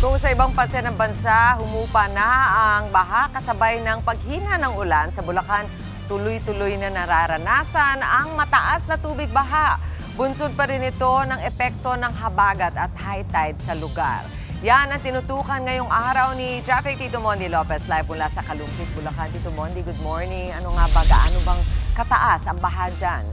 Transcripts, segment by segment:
Kung sa ibang parte ng bansa, humupa na ang baha kasabay ng paghina ng ulan sa Bulacan, tuloy-tuloy na nararanasan ang mataas na tubig baha. Bunsod pa rin ito ng epekto ng habagat at high tide sa lugar. Yan ang tinutukan ngayong araw ni Traffic Tito Mondi Lopez live mula sa Kalumpit, Bulacan. Tito Mondi, good morning. Ano nga ba, gaano bang kataas ang baha dyan?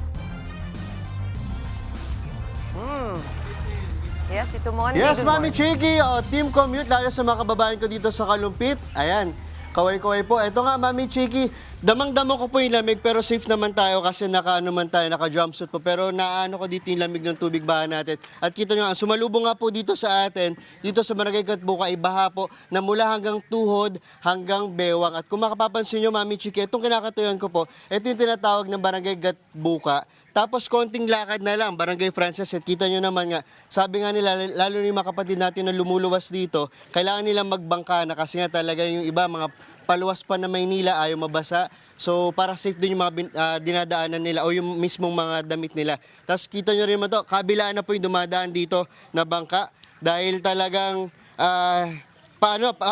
Yes, Tito Mondi. Yes, good Mami morning. Chiki, team commute, lalo sa mga kababayan ko dito sa Kalumpit. Ayan, kaway-kaway po. Ito nga, Mami Chiki, damang-damo ko po yung lamig pero safe naman tayo kasi naka-jumpsuit po. Pero naano ko dito yung lamig ng tubig baha natin. At kita nyo nga, sumalubong nga po dito sa atin, dito sa Barangay Gatbuka, ay baha po na mula hanggang tuhod hanggang bewang. At kung makapapansin nyo, Mami Chiki, itong kinakatuyan ko po, ito yung tinatawag ng Barangay Gatbuka. Tapos konting lakad na lang, Barangay Frances, at kita nyo naman nga, sabi nga nila, lalo na yung mga kapatid natin na lumuluwas dito, kailangan nilang magbangka na kasi nga talaga yung iba, mga paluwas pa na Maynila, ayaw mabasa. So para safe din yung mga dinadaanan nila o yung mismong mga damit nila. Tapos kita nyo rin naman to, kabilaan na po yung dumadaan dito na bangka dahil talagang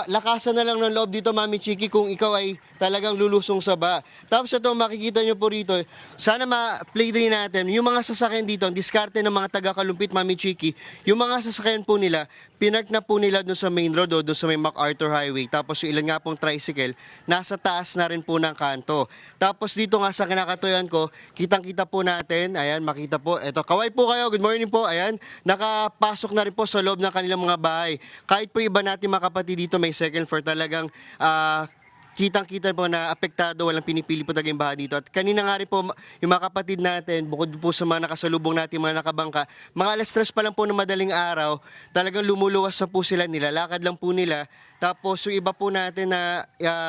lakasan na lang ng loob dito, Mami Chiki, kung ikaw ay talagang lulusong sa baha. Tapos ito, makikita nyo po rito, sana ma-play din natin, yung mga sasakyan dito, ang diskarte ng mga taga-Kalumpit, Mami Chiki, yung mga sasakyan po nila, pinark na po nila doon sa main road o doon sa may MacArthur Highway. Tapos yung ilan nga pong tricycle, nasa taas na rin po ng kanto. Tapos dito nga sa kinakatuyan ko, kitang-kita po natin, ayan, makita po, eto, kaway po kayo, good morning po, ayan, nakapasok na rin po sa loob ng kanilang mga bahay. Kahit po iba natin mga kapatid dito may second floor, talagang kitang-kita po na apektado, walang pinipili po talagang baha dito. At kanina nga rin po, yung mga kapatid natin, bukod po sa mga nakasalubong natin, mga nakabangka, mga alas 3 pa lang po ng madaling araw, talagang lumuluwas na po sila, nilalakad lang po nila. Tapos yung iba po natin na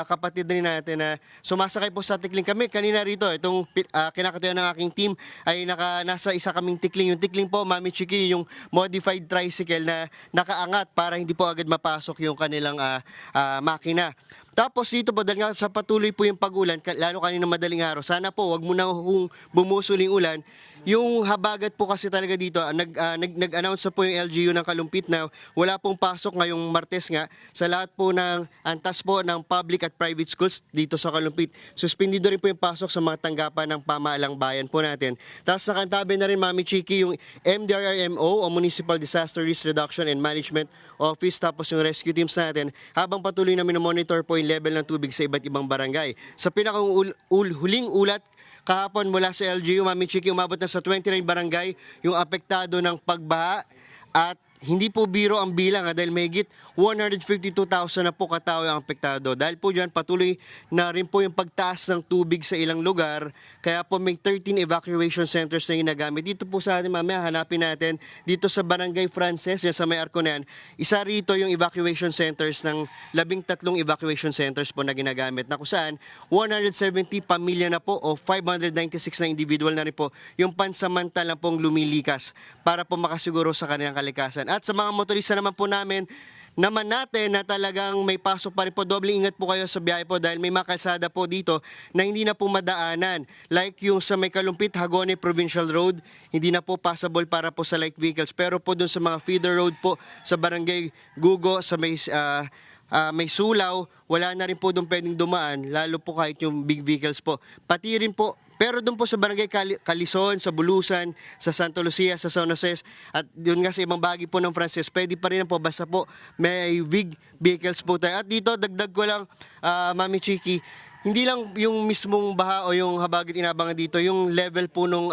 kapatid rin natin na sumasakay po sa tikling. Kami kanina rito, itong kinakatuyan ng aking team ay nasa isa kaming tikling. Yung tikling po, Mami Chiki, yung modified tricycle na nakaangat para hindi po agad mapasok yung kanilang makina. Tapos dito po, dahil nga sa patuloy po yung pag-ulan, lalo kanina madaling araw, sana po wag mo na bumusul yung ulan. Yung habagat po kasi talaga dito, nag-announce na po yung LGU ng Kalumpit na wala pong pasok ngayong Martes nga sa lahat po ng antas po ng public at private schools dito sa Kalumpit. Suspendido rin po yung pasok sa mga tanggapan ng pamaalang bayan po natin. Tapos nakantabi na rin, Mami Chiki, yung MDRRMO o Municipal Disaster Risk Reduction and Management Office, tapos yung rescue teams natin habang patuloy na minomonitor po yung level ng tubig sa iba't ibang barangay. Sa huling ulat kahapon mula sa LGU, Mami Chiki, umabot na sa 29 barangay yung apektado ng pagbaha at hindi po biro ang bilang dahil mahigit 152,000 na po katao ang apektado. Dahil po dyan patuloy na rin po yung pagtaas ng tubig sa ilang lugar. Kaya po may 13 evacuation centers na ginagamit. Dito po sa atin, mamaya hanapin natin dito sa Barangay Frances, yan sa may arko na yan. Isa rito yung evacuation centers ng 13 evacuation centers po na ginagamit. Na kung saan 170 pamilya na po o 596 na individual na rin po yung pansamantalang pong lumilikas para po makasiguro sa kanilang kalikasan. At sa mga motorista naman po natin na talagang may pasok pa rin po, doble ingat po kayo sa biyahe po dahil may mga kalsada po dito na hindi na po madaanan. Like yung sa may Kalumpit, Hagone Provincial Road, hindi na po passable para po sa light vehicles. Pero po dun sa mga feeder road po sa Barangay Gugo, sa may Sulaw, wala na rin po doon pwedeng dumaan, lalo po kahit yung big vehicles po. Pati rin po, pero doon po sa Barangay Calison, sa Bulusan, sa Santa Lucia, sa San Jose, at yun nga sa ibang bahagi po ng Frances, pwede pa rin po, basta po may big vehicles po tayo. At dito, dagdag ko lang, Mami Chiki, hindi lang yung mismong baha o yung habagat inabangan dito, yung level po nung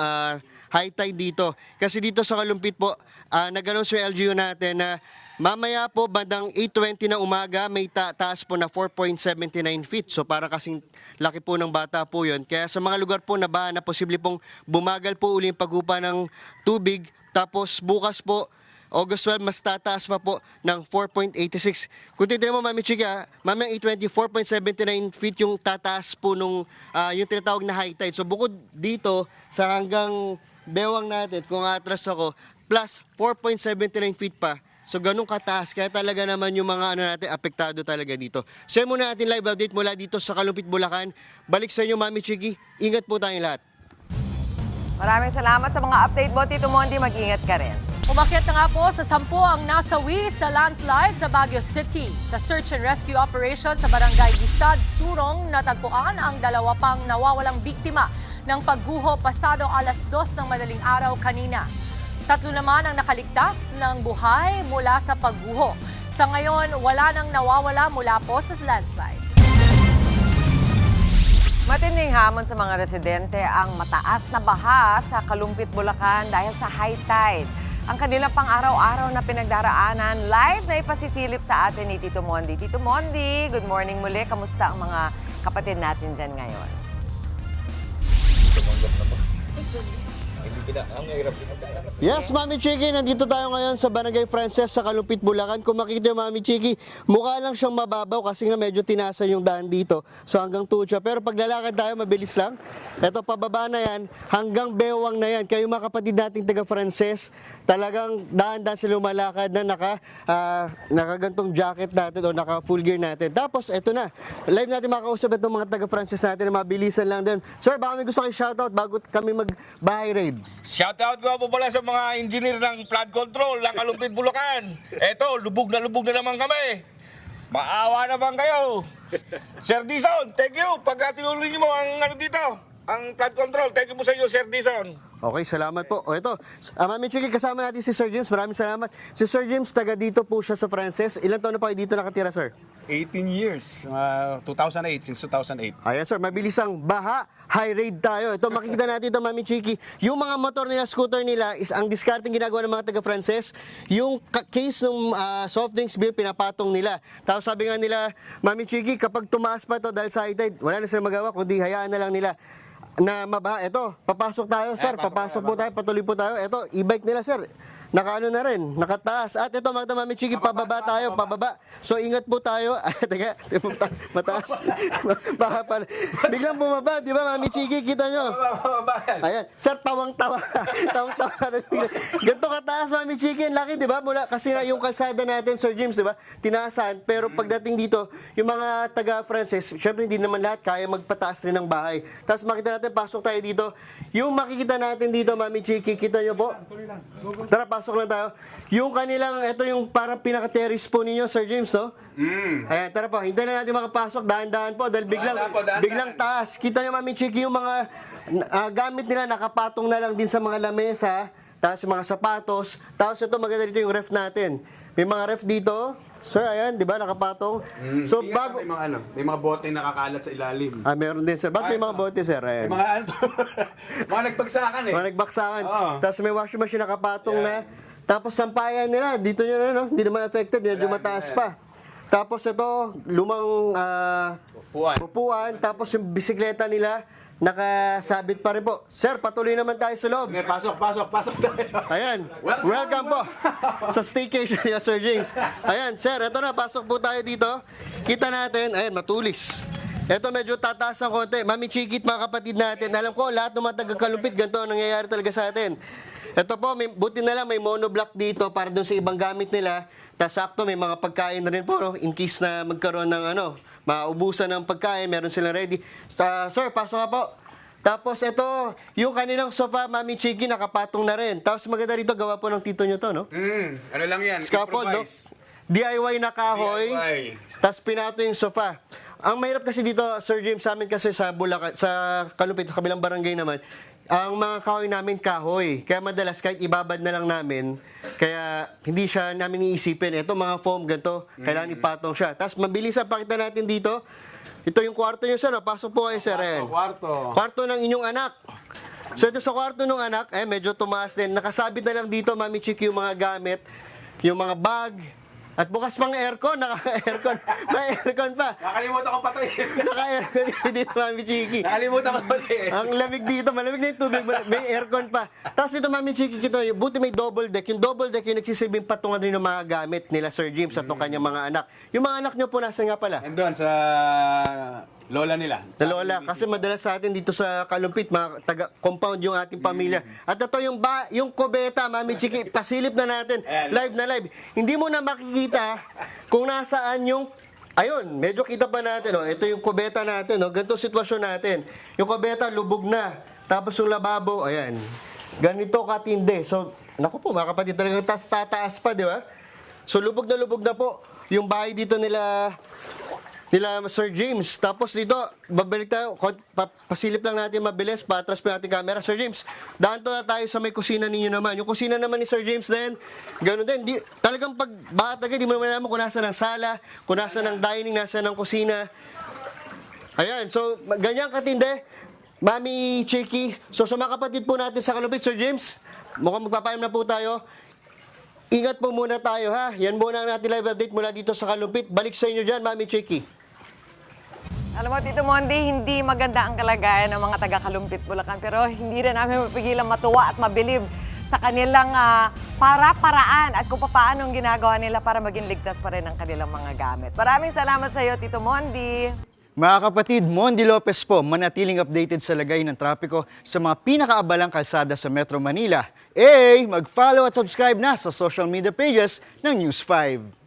high tide dito. Kasi dito sa Kalumpit po, nag-announce yung LGU natin na mamaya po, bandang 8:20 na umaga, may taas po na 4.79 feet. So para kasing laki po ng bata po yun. Kaya sa mga lugar po na baha na posible pong bumagal po uli yung paghupa ng tubig. Tapos bukas po, August 12, mas tataas pa po ng 4.86. Kung titignan mo, Mami Chiki, mamaya 8:20, 4.79 feet yung tataas po nung yung tinatawag na high tide. So bukod dito, sa hanggang bewang natin, kung atras ako, plus 4.79 feet pa. So ganun kataas, kaya talaga naman yung mga natin apektado talaga dito. So muna natin live update mula dito sa Kalumpit, Bulacan. Balik sa inyo, Mami Chiki. Ingat po tayong lahat. Maraming salamat sa mga update mo, Tito Mondi. Mag-ingat ka rin. Umakyat na nga po sa 10 ang nasawi sa landslide sa Baguio City. Sa search and rescue operation sa barangay Gisad, Surong, natagpuan ang 2 pang nawawalang biktima ng pagguho pasado alas 2 ng madaling araw kanina. 3 naman ang nakaligtas ng buhay mula sa pagguho. Sa ngayon, wala nang nawawala mula po sa landslide. Matinding hamon sa mga residente ang mataas na baha sa Kalumpit, Bulacan dahil sa high tide. Ang kanilang pang-araw-araw na pinagdaraanan, live na ipasisilip sa atin ni Tito Mondi. Tito Mondi, good morning muli. Kamusta ang mga kapatid natin dyan ngayon? Yes, Mami Chiki, nandito tayo ngayon sa Barangay Frances sa Kalumpit, Bulacan. Kung makikita yung Mami Chiki, mukha lang siyang mababaw kasi nga medyo tinasa yung daan dito. So hanggang tucha. Pero paglalakad tayo, mabilis lang. Ito, pababa na yan, hanggang bewang na yan. Kayo mga kapatid nating taga Frances, talagang daan-daan sila lumalakad na nakagantong jacket natin o naka full gear natin. Tapos, ito na. Live natin makausap itong mga taga Frances natin na mabilisan lang din. Sir, baka may gusto kayo shoutout bago kami mag-bahay raid. Shoutout ko po pala sa mga engineer ng flood control ng Kalumpit, Bulacan. Eto, lubog na naman kami. Maawa naman kayo. Sir Dison, thank you. Pagka tinuloy niyo mo ang dito, ang flood control, thank you po sa iyo, Sir Dison. Okay, salamat po. O ito, Mami Chiki, kasama natin si Sir James. Maraming salamat. Si Sir James, taga dito po siya sa Frances. Ilan taon na pa kayo dito nakatira, sir? 18 years, 2008, since 2008. Ayan, sir, mabilis ang baha. High raid tayo. Ito, makikita natin ito, Mami Chiki. Yung mga motor nila, scooter nila, is ang discarding ginagawa ng mga taga Frances. Yung case ng soft drinks beer, pinapatong nila. Tapos sabi nga nila, Mami Chiki, kapag tumaas pa to dahil sa high tide, wala na silang magawa, kundi hayaan na lang nila na mabaha. Ito, papasok tayo, sir. Papasok po tayo, patuloy po tayo. Ito, e-bike nila, sir. Nakaano na rin, nakataas. At ito, mga Mami Chiki, pababa tayo, pababa. So, ingat po tayo. Teka, mataas. Baka pala. Biglang bumaba, di ba, Mami Chiki? Kita nyo? Ayan. Sir, tawang-tawa. Tawang-tawa. Ganito kataas, Mami Chiki. Ang laki, di ba? Mula, kasi nga yung kalsada natin, Sir James, di ba? Tinaasan. Pero pagdating dito, yung mga taga-Frances, syempre hindi naman lahat kaya magpataas rin ng bahay. Tapos makita natin, pasok tayo dito. Yung makikita natin dito, Mami Chiki, kita nyo po? Tara, pasok lang tayo. Yung kanilang, ito yung parang pinaka-terrace po ninyo, Sir James, no? Ayan, tara po. Hintayin na natin makapasok. Dahan-dahan po. Dahil biglang taas. Kita nyo, Mami Chiki, yung mga gamit nila, nakapatong na lang din sa mga lamesa. Tapos yung mga sapatos. Tapos ito, maganda dito yung ref natin. May mga ref dito. Sir, ayan, di ba, nakapatong. So, bago... May mga bote nakakalat sa ilalim. meron din, sir. Ba't may mga bote, sir? Ayan. May mga mga nagbagsakan eh. Mga nagbaksakan. Oo. Tapos may washing machine nakapatong na. Tapos sampayan nila, dito nyo na, no? Hindi naman affected, medyo mataas pa. Tapos ito, lumang upuan. Tapos yung bisikleta nila, nakasabit pa rin po. Sir, patuloy naman tayo sa loob. Pasok tayo. Ayan, welcome po sa staycation niya, Sir James. Ayan, sir, eto na, pasok po tayo dito. Kita natin, ayan, matulis. Eto medyo tataas ng konti. Mami Chikit, mga kapatid natin. Alam ko, lahat ng mga taga-Kalumpit, ganito ang nangyayari talaga sa atin. Ito po, buti na lang may monoblock dito para dun sa ibang gamit nila. Tapos sakto, may mga pagkain na rin po, no? In case na magkaroon ng maubusan ng pagkain, meron silang ready. Sir, pasok nga po. Tapos ito, yung kanilang sofa, Mami Chiki, nakapatong na rin. Tapos maganda rito, gawa po ng tito nyo to, no? Ano lang yan? Scaffold, no? DIY na kahoy. Tapos pinato yung sofa. Ang mahirap kasi dito, Sir James, sa amin kasi sa Bulacan, sa Kalumpit, kabilang barangay naman, ang mga kahoy namin kahoy. Kaya madalas kahit ibabad na lang namin, kaya hindi siya namin iisipin. Ito mga foam, ganito, kailangan ipatong siya. Tapos mabilis ang pakita natin dito. Ito yung kwarto nyo, sir. Pasok po kayo, sir. Kwarto ng inyong anak. So ito sa kwarto ng anak, medyo tumaas din. Nakasabit na lang dito, Mami Chiki, yung mga gamit, yung mga bag, at bukas pang aircon, naka-aircon. May aircon pa. Nakalimutan ko patay. Naka-aircon dito, Mami Chiki. Nakalimutan ko patay. Ang lamig dito, malamig na yung tubig, may aircon pa. Tapos ito, Mami Chiki, buti may double deck. Yung double deck, yung nagsisilbing patungan rin ng mga gamit nila, Sir James, at ng kanyang mga anak. Yung mga anak nyo po, nasa nga pala? Andun sa lola nila. Sa lola, kasi madalas sa atin dito sa Kalumpit, mga taga-compound yung ating pamilya. At ito yung kubeta, Mami Chiki, pasilip na natin, live na live. Hindi mo na makikita kung nasaan yung, ayun, medyo kita pa natin, ito yung kubeta natin, ganito sitwasyon natin. Yung kubeta, lubog na. Tapos yung lababo, ayan, ganito katindi. So, naku po, mga kapatid, talagang tataas pa, di ba? So, lubog na po yung bahay dito nila Sir James. Tapos dito, babalik tayo, pasilip lang natin mabilis, patras pa natin camera. Sir James, daan to na tayo sa may kusina ninyo naman. Yung kusina naman ni Sir James din, gano'n din. Talagang pag bahat agad, di mo naman alam kung nasa ng sala, kung nasa ng dining, nasa ng kusina. Ayan, so ganyan katindi, Mami Chiki. So sa mga kapatid po natin sa Kalumpit, Sir James, mukhang magpapayam na po tayo. Ingat po muna tayo ha. Yan muna ang natin live update mula dito sa Kalumpit. Balik sa inyo dyan, Mami Chiki. Alam mo, Tito Mondi, hindi maganda ang kalagayan ng mga taga-Kalumpit, Bulacan. Pero hindi rin namin mapigilan matuwa at mabilib sa kanilang para-paraan at kung paano ang ginagawa nila para maging ligtas pa rin ang kanilang mga gamit. Maraming salamat sa iyo, Tito Mondi. Mga kapatid, Mondi Lopez po, manatiling updated sa lagay ng trapiko sa mga pinakaabalang kalsada sa Metro Manila. Mag-follow at subscribe na sa social media pages ng News 5.